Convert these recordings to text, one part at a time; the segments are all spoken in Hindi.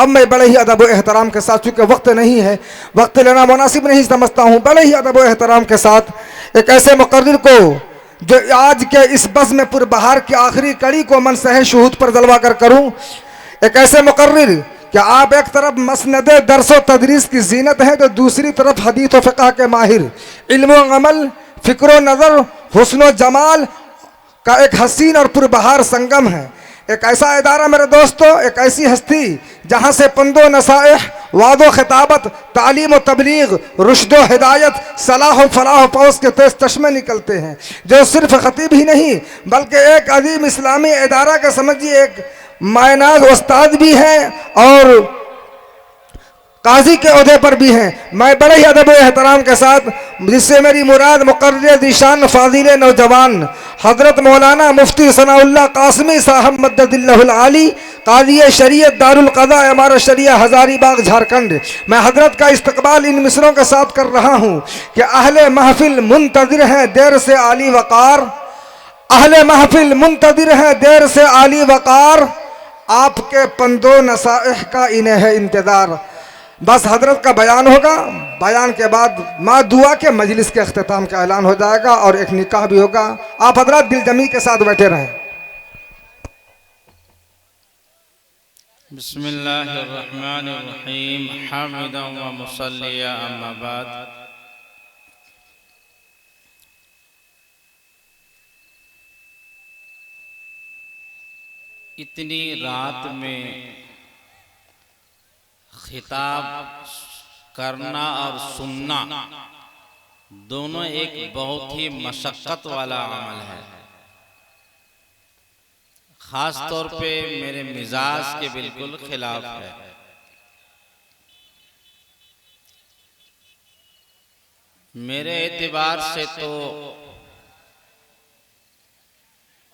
अब मैं बड़े ही अदब व एहतराम के साथ, चूँकि वक्त नहीं है, वक्त लेना मुनासिब नहीं समझता हूँ, बड़े ही अदब व एहतराम के साथ एक ऐसे मुकर्रिर को जो आज के इस बज़्म पुरबहार की आखिरी कड़ी को मन सहे शहूद पर जलवा कर करूँ, एक ऐसे मुकर्रिर कि आप एक तरफ मसनद दरस व तदरीस की जीनत है तो दूसरी तरफ हदीस व फ़िक़्ह के माहिर, इल्म व अमल, फ़िक्र व नज़र, हुस्न व जमाल का एक हसीन और पुरबहार संगम है। एक ऐसा इदारा मेरे दोस्तों, एक ऐसी हस्ती जहाँ से पंदो नसाइह, वादो खिताबत, तालीम व तबलीग, रुश्दो हिदायत, सलाह व फलाह पौस के तेज चश्मे निकलते हैं, जो सिर्फ खतीब ही नहीं बल्कि एक अजीम इस्लामी इदारा का समझिए एक मायनाज उस्ताद भी हैं और काजी के ओहदे पर भी हैं। मैं बड़े ही अदब व एहतराम के साथ, जिससे मेरी मुराद मुकर्रर ज़ीशान फाज़िल नौजवान हज़रत मौलाना मुफ्ती सनाउल्लाह कासमी साहब मद्ददिल्लाहुल आली, काज़ी शरीयत दारुल क़ज़ा इमारत शरिया हज़ारीबाग झारखंड, मैं हज़रत का इस्तकबाल इन मिसरों के साथ कर रहा हूँ कि अहले महफिल मुंतज़िर हैं देर से आली वक़ार, अहले महफिल मुंतज़िर हैं देर से आली वक़ार, आपके पंदो नसाइह का इन्हें है इंतज़ार। बस हजरत का बयान होगा, बयान के बाद माँ दुआ के मजलिस के अख्तिताम का ऐलान हो जाएगा और एक निकाह भी होगा। आप हजरत दिलजमी के साथ बैठे रहें। बिस्मिल्लाहिर्रहमानिर्रहीम हामिदन व मुसल्लिया अम्मा बाद। इतनी रात में खिताब करना और सुनना दोनों एक बहुत ही मशक्क़त वाला अमल है। ख़ास तौर पे मेरे मिजाज के बिल्कुल खिलाफ है। मेरे एतबार से तो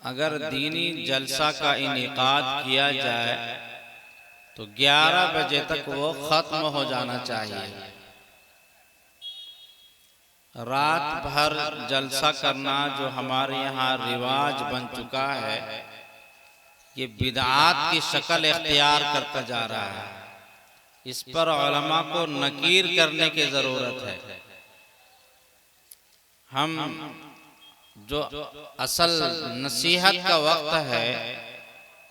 अगर दीनी जलसा का इनेकाद किया जाए तो 11 बजे तक वो ख़त्म हो जाना चाहिए। रात भर जलसा करना जो हमारे यहाँ रिवाज बन चुका है, ये बिदआत की शक्ल इख्तियार करता जा रहा है। इस पर उलमा को नकीर करने की ज़रूरत है। हम जो असल नसीहत का वक्त है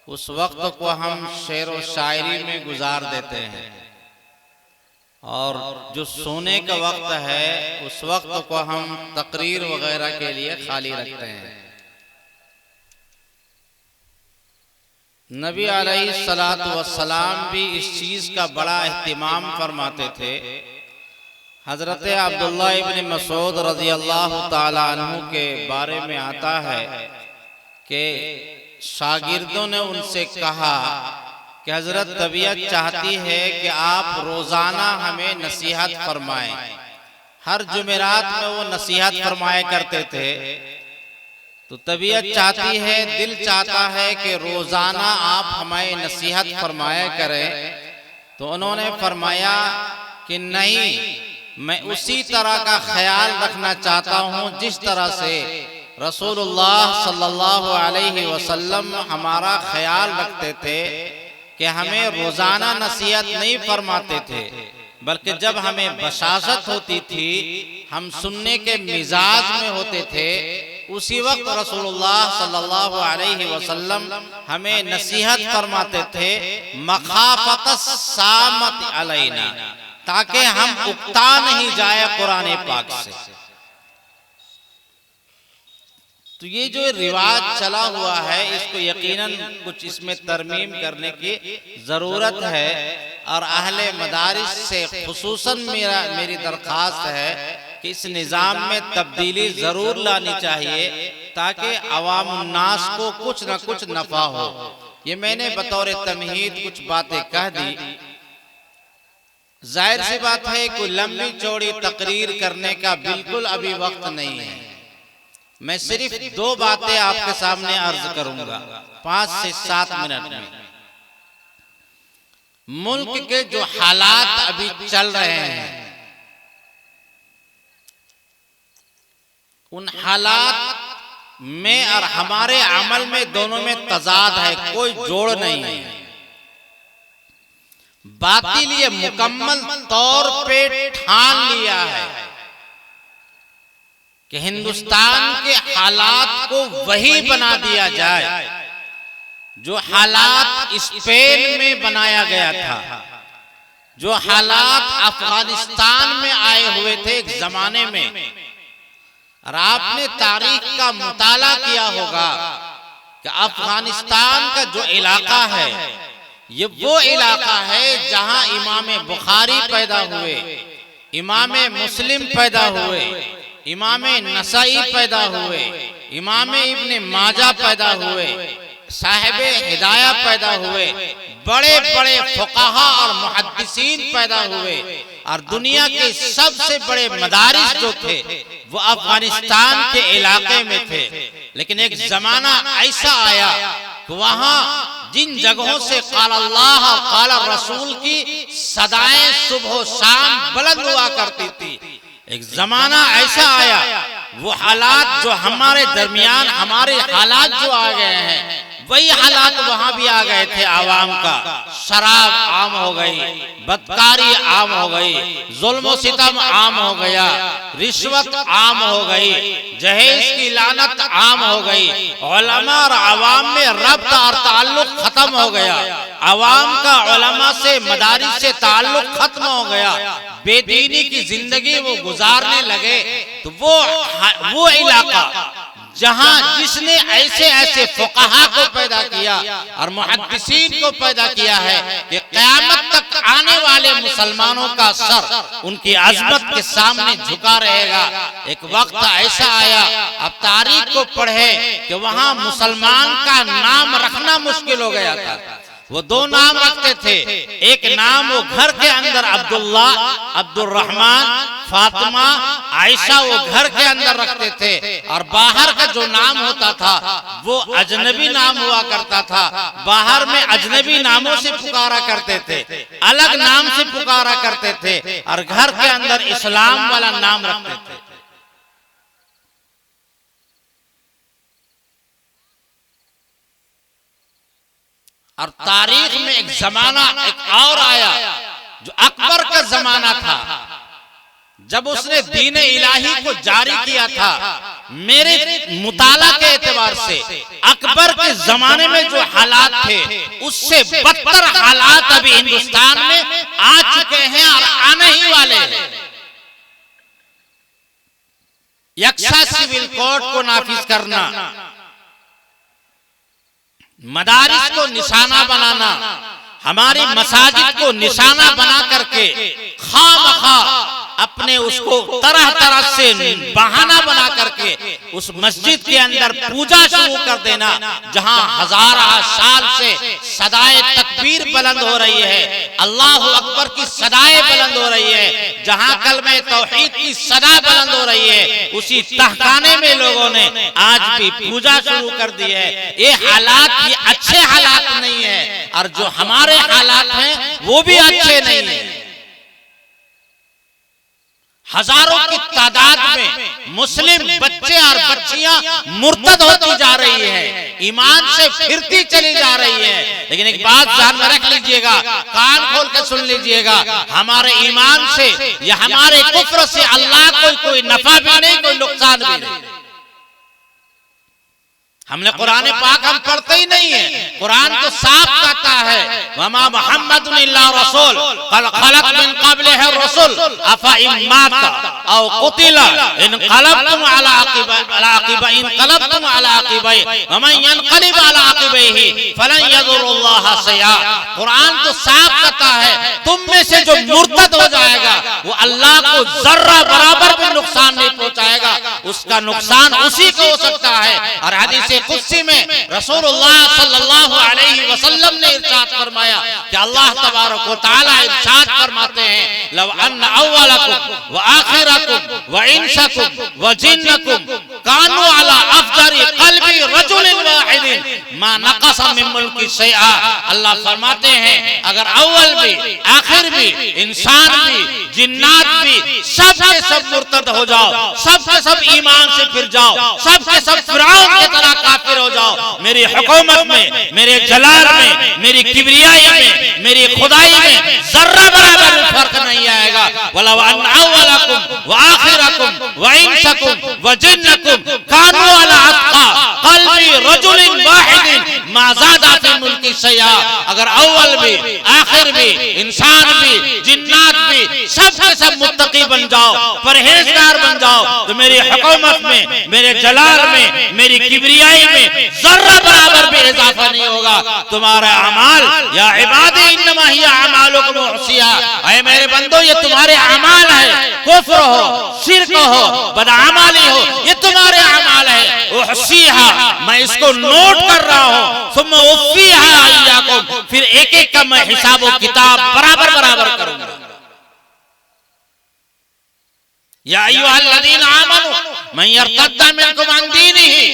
उस वक्त को हम शेर व शायरी में गुजार देते हैं और जो सोने का वक्त है उस वक्त को हम तकरीर वगैरह के लिए खाली रखते हैं। नबी अलैहिस्सलातु वस्सलाम भी इस चीज़ का बड़ा एहतिमाम फरमाते थे। हज़रत अब्दुल्लाह इब्न मसूद रज़ियल्लाहु ताला अन्हु के बारे में आता है कि शागिर्दों ने उनसे कहा कि हज़रत तबीयत चाहती है कि आप रोज़ाना हमें नसीहत फरमाएं। हर जुमेरात में वो नसीहत फरमाया करते थे। तो तबीयत चाहती है, दिल चाहता है कि रोज़ाना आप हमें नसीहत फरमाया करें। तो उन्होंने फरमाया कि नहीं, मैं उसी तरह का ख्याल रखना चाहता हूँ जिस तरह से रसूलुल्लाह सल्लल्लाहु अलैहि वसल्लम हमारा ख्याल रखते थे कि हमें रोज़ाना नसीहत नहीं फरमाते थे, बल्कि जब हमें बशाशत होती थी, हम सुनने के मिजाज में होते थे, उसी वक्त रसूलुल्लाह सल्लल्लाहु अलैहि वसल्लम हमें नसीहत फरमाते थे, मखाफत सामत अलैना, ताकि हम उकता नहीं जाए कुरान पाक से। तो ये जो रिवाज चला हुआ है, इसको यकीनन कुछ इसमें तरमीम करने की ज़रूरत है, और अहले मदारिस से खुसूसन मेरी दरख्वास्त है कि इस निज़ाम में तब्दीली ज़रूर लानी चाहिए, ताकि अवाम नास को कुछ न कुछ नफ़ा हो। ये मैंने बतौर तमहीद कुछ बातें कह दी। जाहिर सी बात है, कोई लंबी चौड़ी तकरीर करने का बिल्कुल अभी वक्त नहीं है। मैं सिर्फ 2 बातें आपके सामने अर्ज करूंगा 5 से 7 मिनट में। मुल्क के जो हालात अभी चल रहे हैं, उन हालात में और हमारे अमल में दोनों में तजाद है, कोई जोड़ नहीं है। बातिल ये मुकम्मल तौर पे ठान लिया है कि हिंदुस्तान के हालात को वही बना दिया जाए जो हालात स्पेन में बनाया गया था, जो हालात अफगानिस्तान में आए हुए थे एक जमाने में। और आपने तारीख का मुताला किया होगा कि अफगानिस्तान का जो इलाका है, ये वो इलाका है जहां इमाम बुखारी पैदा हुए, इमाम मुस्लिम पैदा हुए, इमाम नसाई पैदा हुए, इमाम इब्ने माजा पैदा हुए, साहिब हिदाया पैदा हुए, बड़े बड़े फुकाहा और मुहद्दिसीन पैदा हुए, और दुनिया के सबसे बड़े मदारिस जो थे वो अफगानिस्तान के इलाके में थे। लेकिन एक जमाना ऐसा आया कि वहां जिन जगहों से काल अल्लाह और काल रसूल की सदाएं सुबह शाम बुलंद हुआ करती थी, एक जमाना ऐसा आया, वो हालात जो हमारे दरमियान हमारे हालात जो आ गए हैं, वही हालात वहां भी आ गए थे। आवाम का शराब आम हो गई, बदकारी आम हो गई, जुल्म सितम आम हो गया, रिश्वत आम हो गई, जहेज की लानत आम हो गई, उलमा और आवाम में रब्त और ताल्लुक खत्म हो गया, आवाम का उलमा से मदारिस से ताल्लुक खत्म हो गया, बेदीनी की जिंदगी वो गुजारने लगे। तो वो इलाका जहां जिसने ऐसे ऐसे फुकाहा को पैदा किया और मुहद्दिसीन को पैदा किया है कि क़यामत तक आने वाले मुसलमानों का सर उनकी अजमत के सामने झुका रहेगा। एक वक्त ऐसा आया, अब तारीख को पढ़े कि वहां मुसलमान का नाम रखना मुश्किल हो गया था। वो 2 नाम रखते थे, एक नाम वो घर के अंदर अब्दुल्ला, अब्दुर्रहमान, फातिमा, आयशा वो घर के अंदर रखते थे, और बाहर का जो नाम होता था वो अजनबी नाम हुआ करता था। बाहर में अजनबी नामों से पुकारा करते थे, अलग नाम से पुकारा करते थे, और घर के अंदर इस्लाम वाला नाम रखते थे। और तारीख में एक जमाना एक और आया जो अकबर का जमाना था, जब उसने दीन इलाही को जारी किया था। मेरे मुताला के एतबार से अकबर के जमाने में जो हालात थे उससे बदतर हालात अभी हिंदुस्तान में आ चुके हैं और आने ही वाले हैं। यक्सा सिविल कोड को नाफिज करना, मदारिस को निशाना बनाना, हमारी मसाजिद को निशाना बना करके खामखा अपने उसको तरह तरह से बहाना बना करके उस मस्जिद के अंदर पूजा शुरू कर देना, जहां हजारों साल से सदाए तकबीर बुलंद हो रही है, अल्लाहु अकबर की सदाएं बुलंद हो रही है, जहां कलमे तौहीद की सदा बुलंद हो रही है, उसी तहखाने में लोगों ने आज भी पूजा शुरू कर दी है। ये हालात ये अच्छे हालात नहीं है, और जो हमारे हालात हैं वो भी अच्छे नहीं है। हजारों की तादाद में मुस्लिम बच्चे और बच्चियां मुर्तद होती जा रही है, ईमान से फिरती चली जा रही है। लेकिन एक बात ध्यान में रख लीजिएगा, कान खोल के सुन लीजिएगा, हमारे ईमान से या हमारे कुफ्र से अल्लाह कोई नफा भी नहीं, कोई नुकसान भी नहीं। हमने कुरान पाक हम पढ़ते ही नहीं है। कुरान तो साफ कहता है वमा मुहम्मदुन इल्ला रसूल कल खलक मिन क़ब्लिहि रसूल अफा इन मात औ कुतिला इनक़लबतुम अला अक़िबै वमन यनक़लिब अला अक़िबैहि फलन यज़ुरुल्लाह शैआ। कुरान तो साफ कहता है तुम में से जो मुर्तद हो जाएगा वो अल्लाह को जर्रा बराबर भी नुकसान नहीं पहुंचाएगा, उसका नुकसान उसी को हो सकता है। और हदीस कुदसी में रसूलुल्लाह सल्लल्लाहु अलैहि वसल्लम ने इरशाद फरमाया कि अल्लाह तबारक व तआला इरशाद फरमाते हैं लव अन्न अव्वलकुम व आखिरकुम व इंसकुम व जिन्नकुम कानू अला अफजरी क़ल्बी रजुलिन वाहिदिन मा नक़सा मिन मुल्की शैआ। अल्लाह फरमाते हैं अगर अव्वल भी आखिर भी इंसान भी जिन्नात भी सब के सब मुर्तद हो जाओ, सब के सब ईमान से फिर जाओ, सब के सब फिरौन की तरह काफिर हो जाओ, मेरी हुकूमत में, मेरे जलाल में, मेरी किबरियाई में, मेरी खुदाई में जर्रा बराबर भी फर्क नहीं आएगा। वलव अन्न अव्वलकुम व आखिरकुम व इंसकुम व जिन्नकुम कानू अला अत्क़ा क़ल्बी रजुलिन वाहिदिन मा ज़ादा फी मुल्की शैआ। अगर अव्वल भी आखिर भी इंसान भी जिन्नात भी सब के सब मुत्तकी बन जाओ, परहेजगार बन जाओ, तो मेरी हुकूमत में, मेरे जलाल में, मेरी किबरियाई में जर्रा बराबर भी इजाफा नहीं होगा। तुम्हारा अमाल या इबादी इन्नमा हिया अमालुकुम उहसिया, ऐ मेरे बंदो ये तुम्हारे अमाल है, कुफ्र हो, शिर्क हो, बदअमाली हो, ये तुम्हारे अमाल है। उहसिहा मैं इसको नोट कर रहा हूँ, सुम्मा उफ़्फ़ीहा इय्याकुम फिर एक एक का मैं हिसाब व किताब बराबर बराबर करूंगा। या अय्युहल्लज़ीना आमनू मन यर्तद्दा मिनकुम अन दीनिही,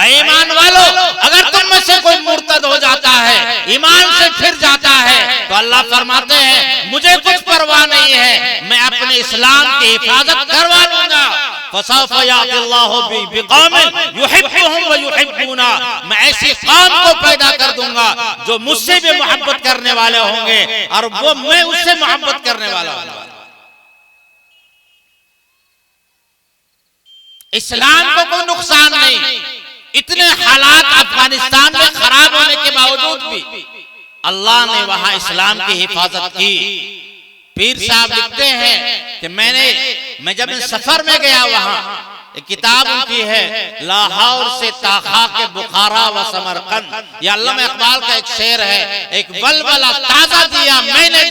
ईमान वालो अगर तुम में से कोई मुर्तद हो जाता है, ईमान से फिर जाता है, तो अल्लाह फरमाते हैं मुझे कुछ परवाह नहीं है, मैं अपने इस्लाम की हिफाजत करवा लूंगा। फसौफ यातिल्लाहु बिक़ौमिन युहिब्बुहुम व युहिब्बूना, मैं ऐसी कौम को पैदा कर दूंगा जो मुझसे भी मोहब्बत करने वाले होंगे और वो मैं उससे मोहब्बत करने वाला हूँ। इस्लाम को कोई नुकसान नहीं। इतने हालात अफगानिस्तान में खराब होने के बावजूद भी अल्लाह ने वहां इस्लाम की हिफाजत की। पीर साहब लिखते हैं कि मैं जब सफर में गया वहां, एक किताब उनकी है लाहौर से ताखा के बुखारा व समरकंद, यह अल्लामा इकबाल का एक शेर है, एक बलबला ताजा दिया मैंने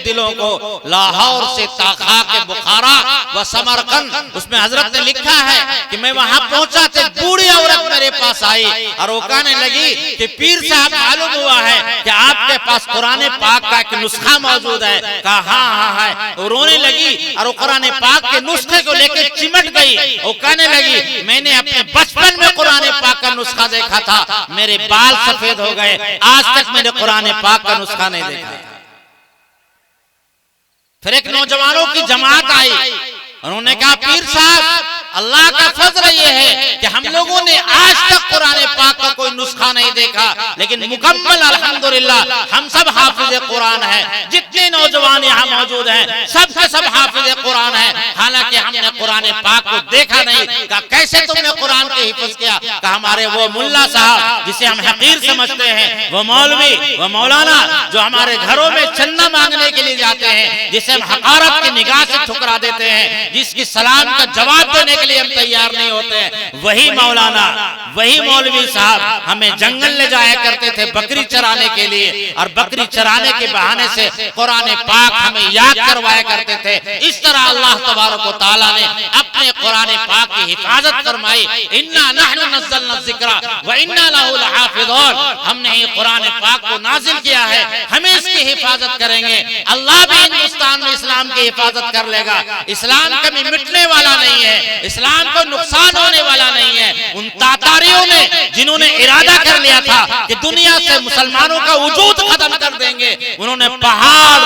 दिलों को लाहौर से ताखा के बुखारा व समरकंद। उसमें हजरत ने लिखा है कि मैं वहां पहुंचा तो बूढ़ी औरत मेरे पास आई और वो कहने लगी कि पीर साहब मालूम हुआ है कि आपके पास कुरान पाक का एक नुस्खा मौजूद है। कहा हाँ है। वो रोने लगी और वो कुरान पाक के नुस्खे को लेकर चिमट गई। कहने लगी मैंने अपने बचपन में कुरान पाक का नुस्खा देखा था, मेरे बाल सफेद हो गए, आज तक मैंने कुरान पाक का नुस्खा नहीं देखा। फिर एक नौजवानों की जमात आई, उन्होंने कहा पीर साहब अल्लाह का फजल ये है कि हम लोगों ने आज तक कुरान पाक का कोई नुस्खा नहीं देखा, लेकिन मुकम्मल अल्हम्दुलिल्लाह हम सब हाफिज कुरान है। जितने नौजवान यहाँ मौजूद हैं सब के सब हाफिज कुरान है, हालांकि हमने कुरान पाक को देखा नहीं। कहा कैसे तुमने कुरान के हिफ्ज किया? कहा हमारे वो मुल्ला साहब जिसे हम हकीर समझते हैं, वो मौलवी वो मौलाना जो हमारे घरों में चंदा मांगने के लिए जाते हैं, जिसे हम हकारत की निगाह से ठुकरा देते हैं, जिसकी सलाम का जवाब देने के लिए हम तैयार नहीं होते हैं, वही मौलाना वही मौलवी साहब हमें जंगल ले जाया करते थे बकरी चराने के लिए, और बकरी चराने के बहाने से कुरान पाक हमें याद करवाया करते थे। इस तरह अल्लाह तबारक व तआला ने अपने कुरान पाक की हिफाजत फरमाई। इन्ना नहनु नज़्ज़लना ज़िक्रा व इन्ना लहु लहाफ़िज़ून, हमने ये कुरान पाक को नाजिल किया है, हमें इसकी हिफाजत करेंगे। अल्लाह भी हिंदुस्तान में इस्लाम की हिफाजत कर लेगा। इस्लाम कभी मिटने वाला नहीं है, इस्लाम को नुकसान होने वाला नहीं है। उन तातारियों ने जिन्होंने इरादा कर लिया था कि दुनिया से मुसलमानों का वजूद खत्म कर देंगे, उन्होंने पहाड़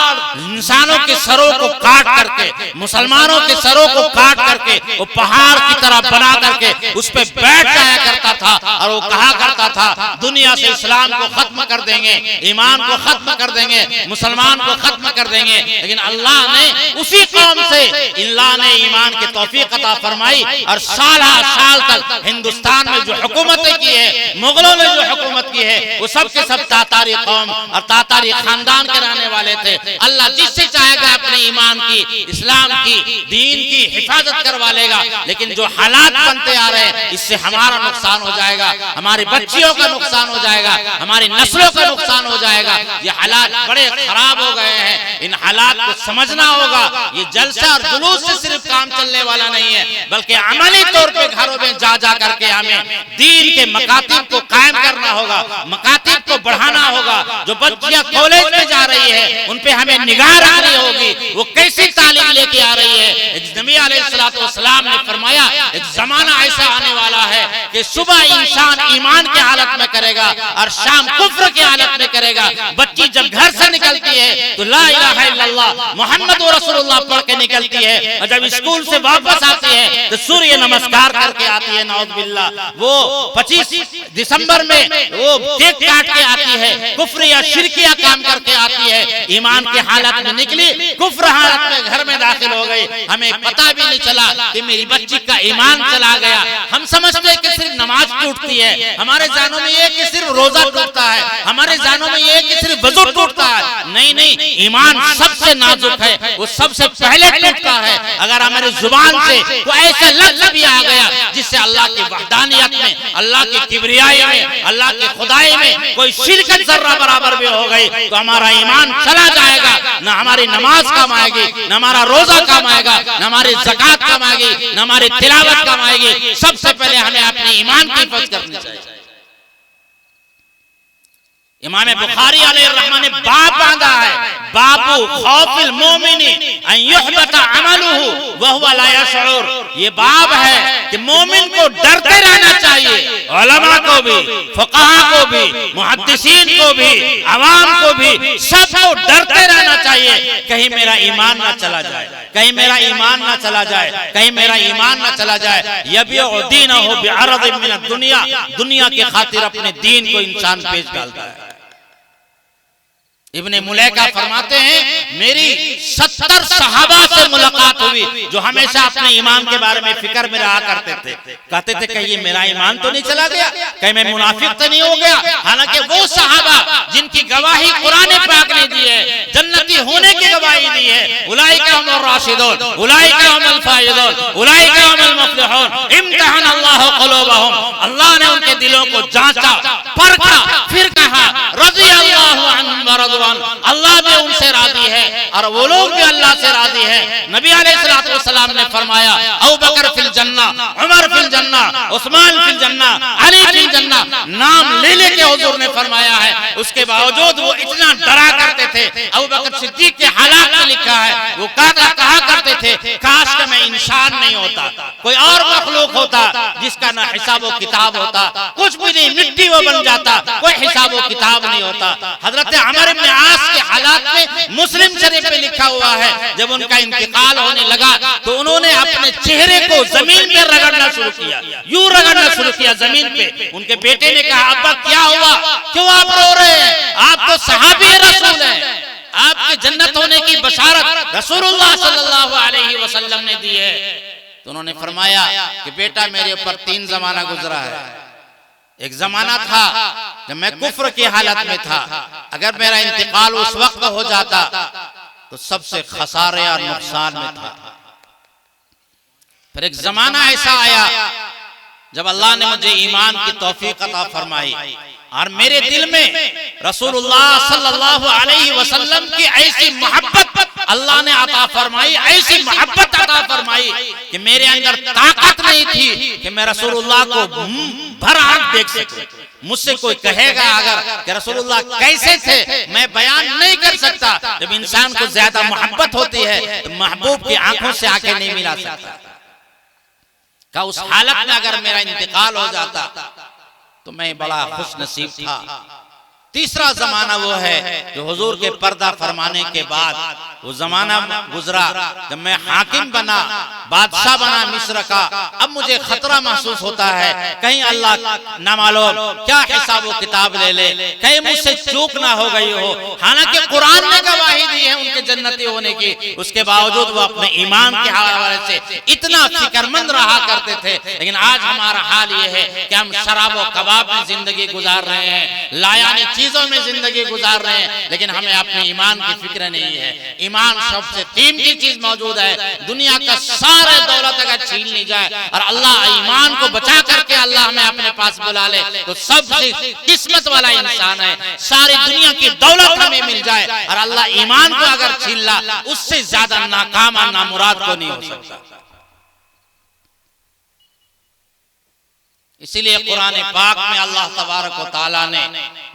इंसानों के सरों को काट करके, मुसलमानों के सरों को काट करके वो पहाड़ की तरह बना करके उस पर बैठ जाया करता था और वो कहा करता था दुनिया से इस्लाम को खत्म कर देंगे, ईमान को खत्म कर देंगे, मुसलमान को खत्म कर देंगे। लेकिन अल्लाह ने उसी कौम से अल्लाह ने ईमान की तौफीक अता फरमाई और साल तक हिंदुस्तान में जो हुकूमतें की है, मुगलों ने जो हुकूमत की है, वो सब के सब तातारी कौम और तातारी खानदान के रहने वाले थे। अल्लाह जिससे चाहेगा अपने ईमान की, इस्लाम की, दीन की हिफाजत करवा लेगा। लेकिन जो हालात बनते आ रहे हैं इससे हमारा नुकसान हो जाएगा, हमारी बच्चियों का नुकसान हो जाएगा, हमारी नस्लों का नुकसान हो जाएगा। ये हालात बड़े खराब हो गए हैं, इन हालात को समझना होगा। ये जलसा और जुलूस से सिर्फ काम चलने वाला नहीं है, बल्कि अमली तौर पे घरों में जा करके हमें दीन के मकातिब को कायम करना होगा, मकातिब को बढ़ाना होगा। जो बच्चियां कॉलेज में जा रही है उन पे हमें निगाह रखनी होगी, वो कैसी तालीम लेके आ रही है। नबी अलैहिस्सलाम ने फरमाया एक जमाना ऐसा आने वाला है कि सुबह इंसान ईमान की हालत में करेगा और शाम कुफ्र की हालत में करेगा। बच्ची जब घर से निकलती है तो ला इलाहा इल्लल्लाह मुहम्मद रसूलुल्लाह पढ़ के निकलती है, और जब स्कूल से वापस आती है तो सूर्य नमस्कार करके आती है। नौज़ बिल्लाह, वो 25 दिसंबर में वो केक काट के आती है, कुफ्र या शिरकिया काम करके आती है। ईमान की हालत में निकली, कुफ्र हालत में घर में दाखिल हो गई, हमें पता भी नहीं चला कि मेरी बच्ची का ईमान चला गया। हम समझते हैं कि सिर्फ नमाज टूटती है, हमारे जानों में ये कि सिर्फ रोजा टूटता है, हमारे जानों में ये कि सिर्फ वज़ू टूटता है। नहीं नहीं, ईमान सबसे नाजुक है, वो सबसे पहले टूटता है। अगर हमारी जुबान से कोई ऐसा लफ्ज़ भी आ गया जिससे अल्लाह की वहदानियत में, अल्लाह की किबरियाई में, अल्लाह की खुदाई में कोई शिरकत जर्रा बराबर भी हो गई तो हमारा ईमान चला जाएगा। ना हमारी नमाज काम आएगी, ना हमारा रोजा काम आएगा, ना हमारी ज़कात काम आएगी, ना हमारी तिलावत काम आएगी। सबसे पहले हमें अपने ईमान की हिफाजत करनी चाहिए। इमाम बुखारी अलैहिर्रहमान ने बाप बांधा है, बाबू खौफिल मोमिनी अन युहबता अमलुहु व हुवा ला यशऊर। ये बाब है कि मोमिन को डरते रहना चाहिए, उलमा को भी, फुक़हा को भी, मुहद्दिसीन को भी, अवाम को भी, सबको डरते रहना चाहिए कहीं मेरा ईमान ना चला जाए, कहीं मेरा ईमान ना चला जाए, कहीं मेरा ईमान ना चला जाए। यबिउ दीनहु बिअरदिन मिन दुनिया, दुनिया की खातिर अपने दीन को इंसान बेच डालता है। इब्ने मुलैका फरमाते हैं मेरी 70 सहाबा से मुलाकात हुई जो हमेशा अपने ईमान के बारे में फिक्र में रहा करते थे। कहते थे कहीं मेरा ईमान तो नहीं चला गया, कहीं मैं मुनाफिक तो नहीं हो गया। हालांकि वो सहाबा जिनकी गवाही कुरान पाक ने दी है, जन्नती होने की गवाही दी है, उलाइका हुमुर राशिदून, उलाइका हुमुल फाइजून, उलाइका हुमुल मुफ्लिहून, इम्तहन अल्लाहु क़ुलूबहुम। अल्लाह ने उनके दिलों को जांचा, परखा, फिर कहा रज़ियल्लाहु अन्हुम व रज़ू अन्हु, अल्लाह भी उनसे राजी है और वो लोग भी अल्लाह से राजी है। नबी अलैहिस्सलातु वस्सलाम ने फरमाया अबू बकर फिल जन्ना, उमर फिल जन्ना, उस्मान फिल जन्ना, अली फिल जन्ना। नाम ले लेके हुजूर ने फरमाया है, उसके बावजूद वो इतना डरा करते थे। अबू बकर सिद्दीक के हालात में लिखा है, वो कहा करते थे काश कि मैं इंसान नहीं होता, कोई और मखलूक होता जिसका ना हिसाब किताब होता, कुछ भी नहीं, मिट्टी वो बन जाता, कोई हिसाब किताब नहीं होता। हजरत अमर इब्न आस के हालात में मुस्लिम शरीफ में लिखा हुआ है, जब उनका इंतकाल होने लगा तो उन्होंने अपने चेहरे को जमीन पे रगड़ना शुरू किया, यूं रगड़ना शुरू किया जमीन पे। उनके बेटे ने कहा अब्बा क्या हुआ, क्यों आप रो रहे हैं, आप तो सहाबी रसूल हैं, आपके जन्नत होने की बशारत रसूलुल्लाह सल्लल्लाहु अलैहि वसल्लम ने दी है। तो उन्होंने फरमाया कि बेटा मेरे ऊपर 3 जमाना गुजरा है। एक जमाना था जब मैं कुफ्र की हालत में था, अगर मेरा इंतकाल उस वक्त हो जाता तो सबसे खसारे और नुकसान में था। फिर एक जमाना ऐसा आया जब अल्लाह ने मुझे ईमान की तौफीक अता फरमाई और मेरे दिल में रसूलुल्लाह सल्लल्लाहु अलैहि वसल्लम की ऐसी मोहब्बत अल्लाह ने अता फरमाई, ऐसी मोहब्बत अता फरमाई कि मेरे अंदर ताकत नहीं थी कि मैं रसूलुल्लाह को भर आंख देख सकूं। मुझसे कोई कहेगा अगर कि रसूलुल्लाह कैसे थे, मैं बयान नहीं कर सकता। जब इंसान को ज्यादा मोहब्बत होती है तो महबूब की आंखों से आंखें नहीं मिला सकता। का उस हालत में अगर मेरा इंतकाल हो जाता तो मैं बड़ा खुश नसीब था। तीसरा जमाना वो है जो हुजूर के पर्दा फरमाने के बाद वो जमाना गुजरा जब मैं हाकिम बना, बादशाह बना मिस्र का। अब मुझे खतरा महसूस होता है कहीं अल्लाह ना मालूम क्या हिसाब व किताब ले ले, कहीं मुझसे चूक ना हो गई हो। हालांकि कुरान ने गवाही दी है उनके जन्नती होने की, उसके बावजूद वो अपने ईमान के हवाले से इतना फिक्रमंद रहा करते थे। लेकिन आज हमारा हाल ये है कि हम शराब व कबाब में जिंदगी गुजार रहे हैं, लायानी चीजों में जिंदगी गुजार रहे हैं, लेकिन हमें अपने ईमान की फिक्र नहीं है। ईमान सबसे कीमती चीज मौजूद है। दुनिया का सारे दौलत अगर छीन ली जाए और अल्लाह ईमान को बचा करके अल्लाह हमें अपने पास बुला ले तो सबसे किस्मत वाला इंसान है। सारी दुनिया की दौलत हमें मिल जाए और अल्लाह ईमान को अगर छीन ला, उससे ज्यादा नाकाम और नामुराद को नहीं हो सकता। इसीलिए कुरान पाक में अल्लाह तबारक व तआला ने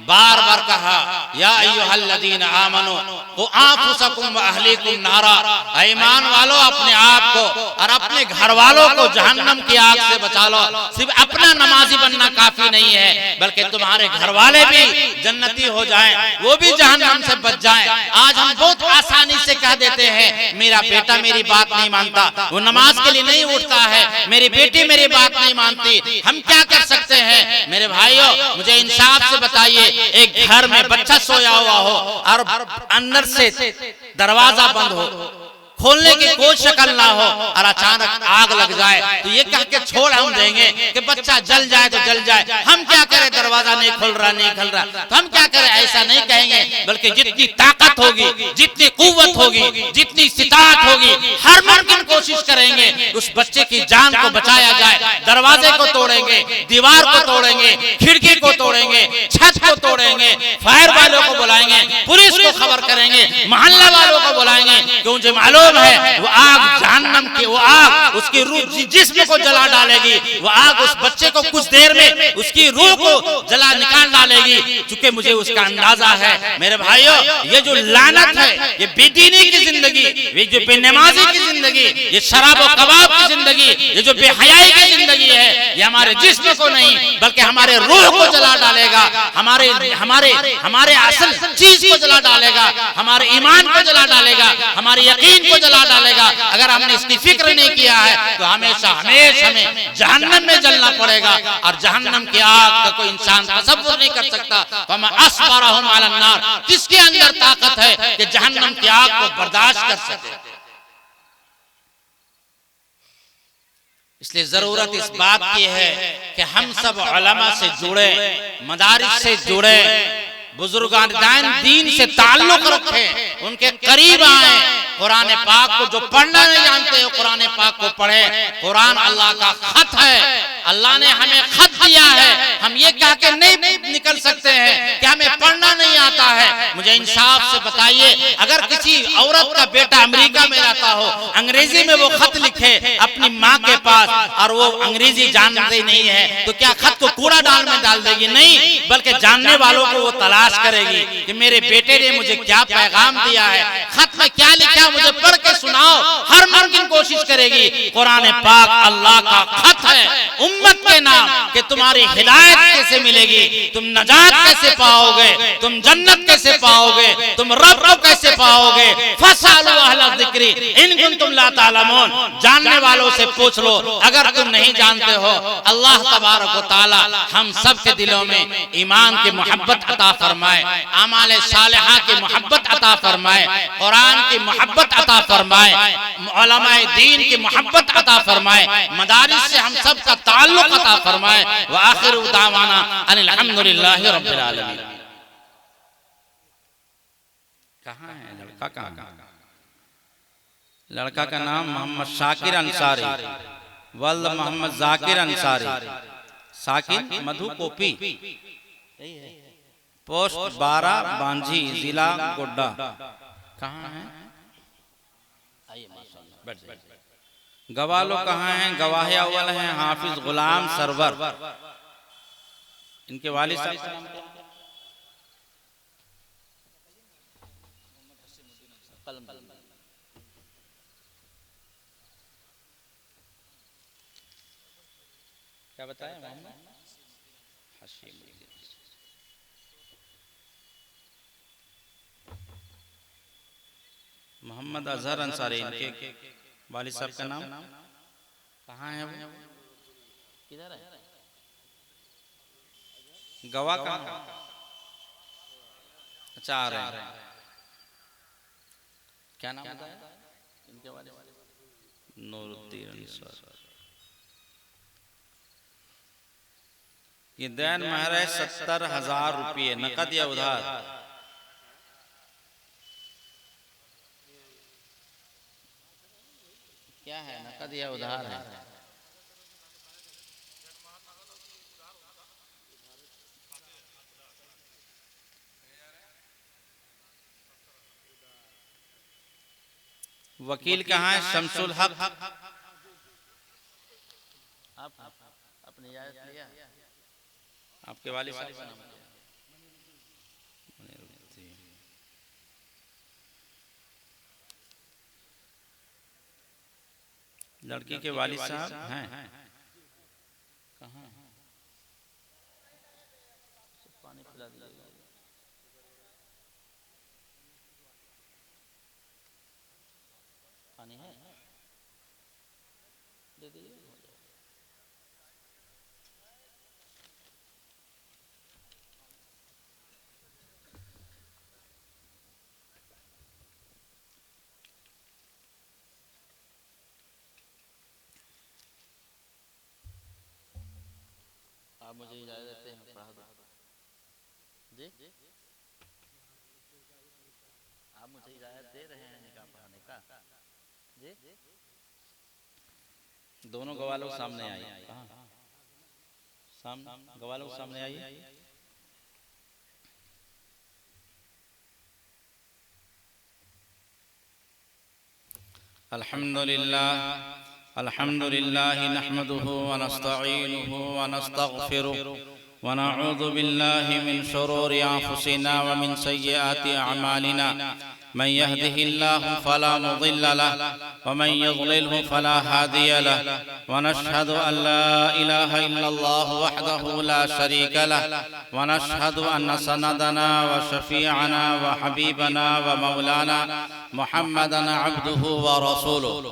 बार बार कहा, या अय्युहल्लज़ीना आमनू क़ु अंफुसकुम व अहलीकुम नारा, ईमान वालों अपने आप को और अपने घर वालों को जहन्नम की आग से बचा लो। सिर्फ अपना नमाजी बनना काफी नहीं है, बल्कि तुम्हारे घर वाले भी जन्नती हो जाएं, वो भी जहन्नम से बच जाएं। आज हम बहुत आसानी से कह देते हैं मेरा बेटा मेरी बात नहीं मानता, वो नमाज के लिए नहीं उठता है, मेरी बेटी मेरी बात नहीं मानती। हम क्या कर सकते हैं मेरे भाइयों? मुझे इंसाफ से बताइए, एक घर में बच्चा सोया हुआ हो और अंदर से दरवाजा बंद हो, खोलने की कोई शक्ल ना हो और अचानक आग लग जाए, तो ये कह के छोड़ हम देंगे कि बच्चा जल जाए तो जल जाए। हम क्या करें, दरवाजा नहीं खुल रहा नहीं खुल रहा, तो हम क्या करें? ऐसा नहीं कहेंगे, बल्कि जितनी ताकत होगी, जितनी कुव्वत होगी, जितनी इस्तिताअत होगी, हर मुमकिन कोशिश करेंगे उस बच्चे की जान को बचाया जाए। दरवाजे को तोड़ेंगे, दीवार को तोड़ेंगे, खिड़की को तोड़ेंगे, छत को तोड़ेंगे, फायर वालों को बुलाएंगे, पुलिस को खबर करेंगे, मोहल्ला वालों को बुलाएंगे, क्योंकि मालूम है वो आग जहन्नम की, वो आग उसकी रूह जिस्म को जला डालेगी, वो आग उस बच्चे को कुछ देर में उसकी रूह को जला निकाल डालेगी। चूंकि मुझे उसका अंदाजा है मेरे भाइयों, ये जो लानत है, ये बेदीनी की जिंदगी, ये जो बेनमाजी की जिंदगी, ये शराब और कबाब की जिंदगी, ये जो बेहयाई की जिंदगी है, ये हमारे जिस्म को नहीं बल्कि हमारे रूह को जला डालेगा, हमारे हमारे हमारे असल चीज को जला डालेगा, हमारे ईमान को जला डालेगा, हमारे यकीन को जला डालेगा। अगर हमने इसकी फिक्र नहीं किया है तो हमेशा हमेशा हमें जहन्नम में जलना पड़ेगा, और जहन्नम की आग का कोई इंसान तसव्वुर नहीं कर सकता। तो हम अस्बरहुम अलन नार, किसके अंदर ताकत है कि जहन्नम की आग को बर्दाश्त कर सके? इसलिए जरूरत इस बात की है कि हम सब उलमा से जुड़े, मदारिस से जुड़े, बुजुर्गान दीन से ताल्लुक रखें, उनके करीब आए, कुरान पाक को जो पढ़ना नहीं जानते हो कुरान पाक को पढ़े। कुरान अल्लाह का खत है, अल्लाह ने हमें खत दिया है। हम ये कह के नहीं निकल सकते हैं कि हमें पढ़ना नहीं आता है। मुझे इंसाफ से बताइए, अगर किसी औरत का बेटा अमेरिका में रहता हो, अंग्रेजी में वो खत लिखे अपनी माँ के पास और वो अंग्रेजी जानते नहीं है, तो क्या खत को कूड़ा डाल में डाल देगी? नहीं, बल्कि जानने वालों को वो तलाश करेगी कि मेरे बेटे ने मुझे क्या पैगाम दिया है, खत में क्या लिखा, मुझे पढ़ के सुनाओ। हर मुमकिन कोशिश करेगी। कुरान पाक अल्लाह का खत है उम्मत के नाम कि तुम्हारी हिदायत कैसे मिलेगी, तुम नजात कैसे पाओगे, तुम जन्नत कैसे पाओगे, तुम रब को कैसे पाओगे। फसअलू अहला ज़िक्री इन कुंतुम ला तालमून, जानने वालों से पूछ लो अगर तुम नहीं जानते हो। अल्लाह तबारक व तआला हम सब के दिलों में ईमान की मोहब्बत अता फरमाए, आमाल सालिहा की मोहब्बत अता फरमाए, कुरान की मोहब्बत अता फरमाए, उलमाए दीन की मोहब्बत अता फरमाए, मदारिस से हम सब का ताल्लुक अता फरमाए। व आखिर दावाना अनिल हम्दुलिल्लाहि रब्बिल आलमीन। कहाँ है लड़का? कहाँ? लड़का का नाम मोहम्मद शाकिर अंसारी, वल्द मोहम्मद जाकिर अंसारी, साकिन मधु कोपी, पोस्ट 12 बांझी, जिला गोड्डा। कहाँ है? गवाह लोग कहाँ हैं? गवाह अव्वल हैं हाफिज गुलाम सरवर, इनके वालिद साहब क्या बताया? मोहम्मद हशीम। मोहम्मद अजहर अंसारी, इनके वालिद साहब का नाम कहाँ है? वो किधर है? गवाह कहाँ? अच्छा, आ रहे हैं। क्या नाम बताया इनके वालिद? नूरुद्दीन अंसारी। ये दैन महर है 70,000 रुपये, नकद या उधार? क्या है, नकद या उधार है? वकील कहाँ है? शमसुल हक। आप अपनी इजाजत लिया? आपके वालिद साहब का नाम? लड़की के वालिद साहब हैं कहाँ? पानी पिला दीजिएगा। पानी है, दे दीजिए। आप मुझे इजाजत देते हैं पढ़ा दो जी? आप मुझे इजाजत दे रहे हैं निकाह पढ़ाने का जी? दोनों गवाह लोग सामने आइए। कहाँ गवाह लोग सामने आइए। अल्हम्दुलिल्लाह नहमदुहु व नस्तईनुहु व नस्तगफिरुह व नऊज़ु बिल्लाहि मिन शुरूरि अंफुसिना व मिन सय्यिआति अअमालिना मन यहदिहिल्लाहु फला मुदिल्ल लहु व मन युद्लिलहु फला हादिय लहु व नशहदु अन ला इलाहा इल्लल्लाहु वहदहु ला शरीका लहु व नशहदु अन्न सनदना व शफीअना व हबीबना व मौलाना मुहम्मदन अब्दुहु व रसूलुहु।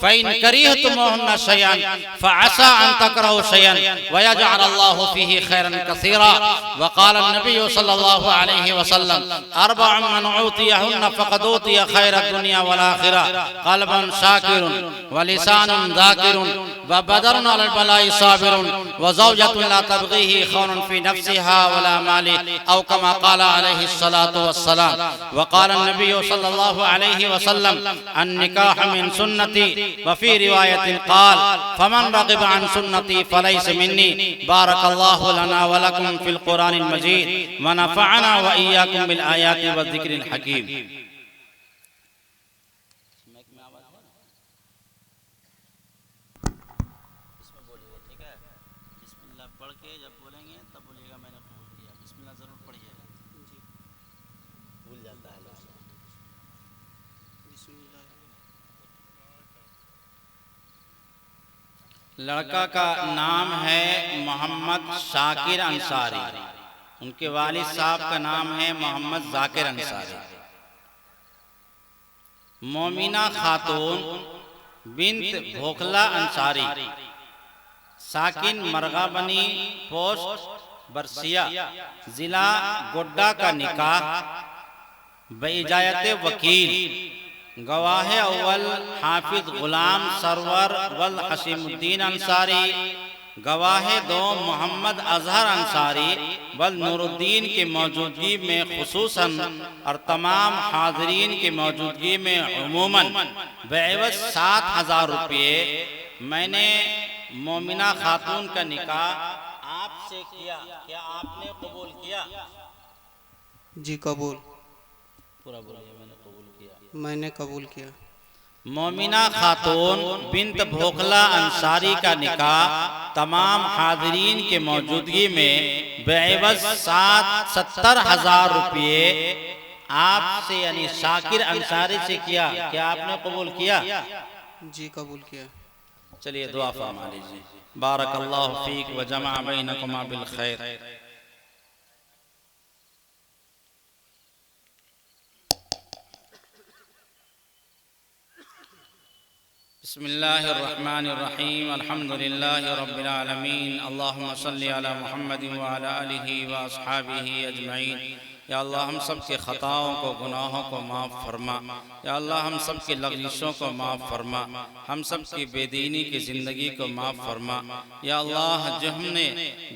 फ़इन करीहतुमुहुन्ना शयअन फ़असा अन तकरहु शयअन व यजअल अल्लाहु फ़ीही खैरन कसीरा। व क़ाल अन्नबी सल्लल्लाहु अलैहि वसल्लम अर्बअ मन उतियहुन्ना फ़क़द उतिय खैर दुनिया वल आखिरा क़ल्बुन शाकिरुन व लिसानुन ज़ाकिरुन व बदरुन अलल बलाइ साबिरुन व ज़ौजतुन ला तबग़ीही खौनुन फ़ी नफ्सिहा वला माली औ कमा क़ाल अलैहि सलातु वस्सलाम। व क़ाल अन्नबी सल्लल्लाहु अलैहि वसल्लम अन्निकाह मिन सुन्नती व फ़ी रिवायतिन क़ाल फमन रग़िब अन सुन्नती फ़लैस मिन्नी। बारकल्लाहु लना व लकुम फ़िल क़ुरानिल मजीद व नफ़अना व इय्याकुम बिल आयाति व ज़िक्रिल हकीम। पढ़ के जब बोलेंगे तब बोलिएगा मैंने कबूल किया। बिस्मिल्लाह ज़रूर पढ़िएगा, भूल जाता है लोग। लड़का का नाम है मोहम्मद शाकिर अंसारी, उनके वालिद साहब का नाम है मोहम्मद जाकिर अंसारी। मोमिना खातून बिन्त भोखला अंसारी, साकिन मरगाबनी पोस्ट बरसिया जिला गोड्डा का निकाह बेइजायत वकील गवाह अव्वल हाफिज गुलाम सरवर वल हसीमुद्दीन अंसारी, गवाह दो मोहम्मद अजहर अंसारी वल नूरुद्दीन की मौजूदगी में खुसूसन और तमाम हाज़रीन की मौजूदगी में उमूमन बेवज 7,000 रुपये मैंने मोमिना खातून का निकाह आपसे किया। क्या आपने कबूल किया? जी कबूल। पूरा बोलिए, मैंने कबूल किया। मैंने कबूल किया। मोमिना खातून बिन्त भोखला अंसारी का निकाह तमाम हाज़रीन के मौजूदगी में बेवज 70,000 रुपये आपसे यानी शाकिर अंसारी से किया। क्या आपने कबूल किया? जी कबूल किया। चलिए दुआ फरमा लीजिए। बारकल्लाहु फीक व जमा बैनकुमा बिल खैर। बिस्मिल्लाहिर्रहमानिर्रहीम अल्हम्दुलिल्लाहि रब्बिल आलमीन अल्लाहुम्मा सल्लि अला मुहम्मद व अला आलिहि व अस्हाबिहि अजमईन। या अल्लाह हम सब के ख़ताओं को गुनाहों को माफ़ फरमा। या अल्लाह हम सब की लग़ज़िशों को माफ़ फरमा, हम सब की बेदीनी की ज़िंदगी को माफ़ फरमा। या अल्लाह जो हमने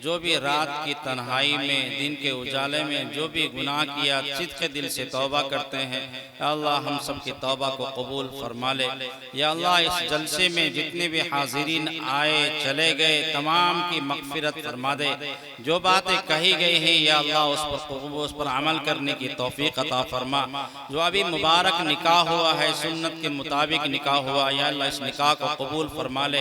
जो भी रात की तन्हाई में दिन के उजाले में जो भी गुनाह किया सिद्क़े दिल से तौबा करते हैं, या अल्लाह हम सब की तौबा को कबूल फरमा ले। या अल्लाह इस जलसे में जितने भी हाज़रीन आए चले गए तमाम की मग़फ़िरत फरमा दे। जो बातें कही गई हैं या अल्लाह उस पर अमल करने की तौफीक अता फरमा। जो अभी मुबारक निकाह हुआ है सुन्नत के मुताबिक निकाह हुआ, या अल्लाह इस निकाह को कबूल फरमा ले।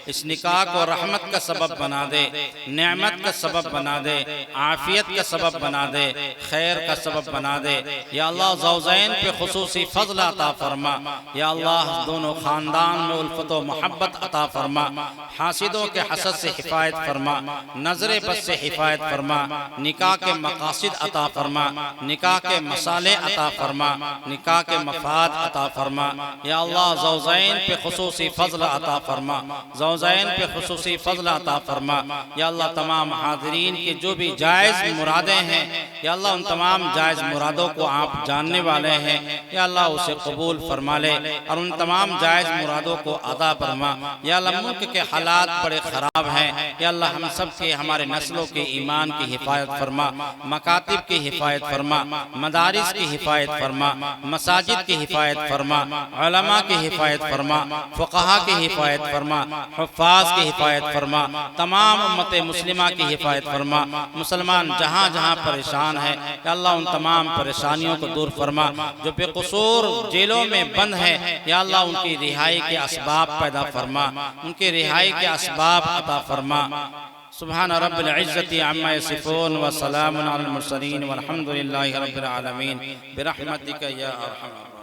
इस निकाह को रहमत का सबब बना दे, नेमत का सबब बना दे, आफियत का सबब बना दे, खैर का सबब बना दे। या अल्लाह ज़ौजैन पे खुसूसी फज़ल अता फरमा। या अल्लाह दोनों ख़ानदान में उल्फत व मोहब्बत अता फरमा। हासिदों के हसद से हिफायत फरमा, नज़र बद से हिफायत फरमा। निकाह के मकासिद अता फरमा, निकाह के मसाले अता फरमा, निकाह के मफाद अता फरमा। या अल्लाह ज़ौजैन पे खुसूसी फज़ल अता फरमा, ज़ौजैन पे खुसूसी फज़ल अता फरमा। या अल्लाह तमाम हाज़रीन की जो भी जायज़ मुरादें हैं, या अल्लाह उन तमाम जायज़ मुरादों को आप जानने वाले हैं। या अल्लाह उसे कबूल फरमा ले और उन तमाम जायज़ मुरादों को अदा फरमा। या अल्लाह मुल्क के हालात बड़े ख़राब हैं, या अल्लाह हम सब के हमारे नस्लों के ईमान की हिफायत फरमा, मकातिब की हिफायत फरमा, मदारिस की हिफायत फरमा, मसाजिद की हिफायत फरमा, उलमा की हिफायत फरमा, फ़ुक़हा की हिफायत फरमा, हुफ़्फ़ाज़ की हिफायत फरमा, तमाम उम्मत मुस्लिमा की हिफायत फरमा। मुसलमान जहाँ जहाँ परेशान है, या अल्लाह उन तमाम परेशानियों को दूर फरमा। जो बेक़सूर जेलों में बंद है, या अल्लाह उनकी रिहाई के असबाब पैदा फरमा, उनकी रिहाई के असबाब अता फरमा। सुब्हान रब्बिल इज़्ज़ति अम्मा यसिफ़ून व सलामुन अलल मुरसलीन वल्हम्दुलिल्लाहि रब्बिल आलमीन बिरहमतिका या अरहमर राहिमीन।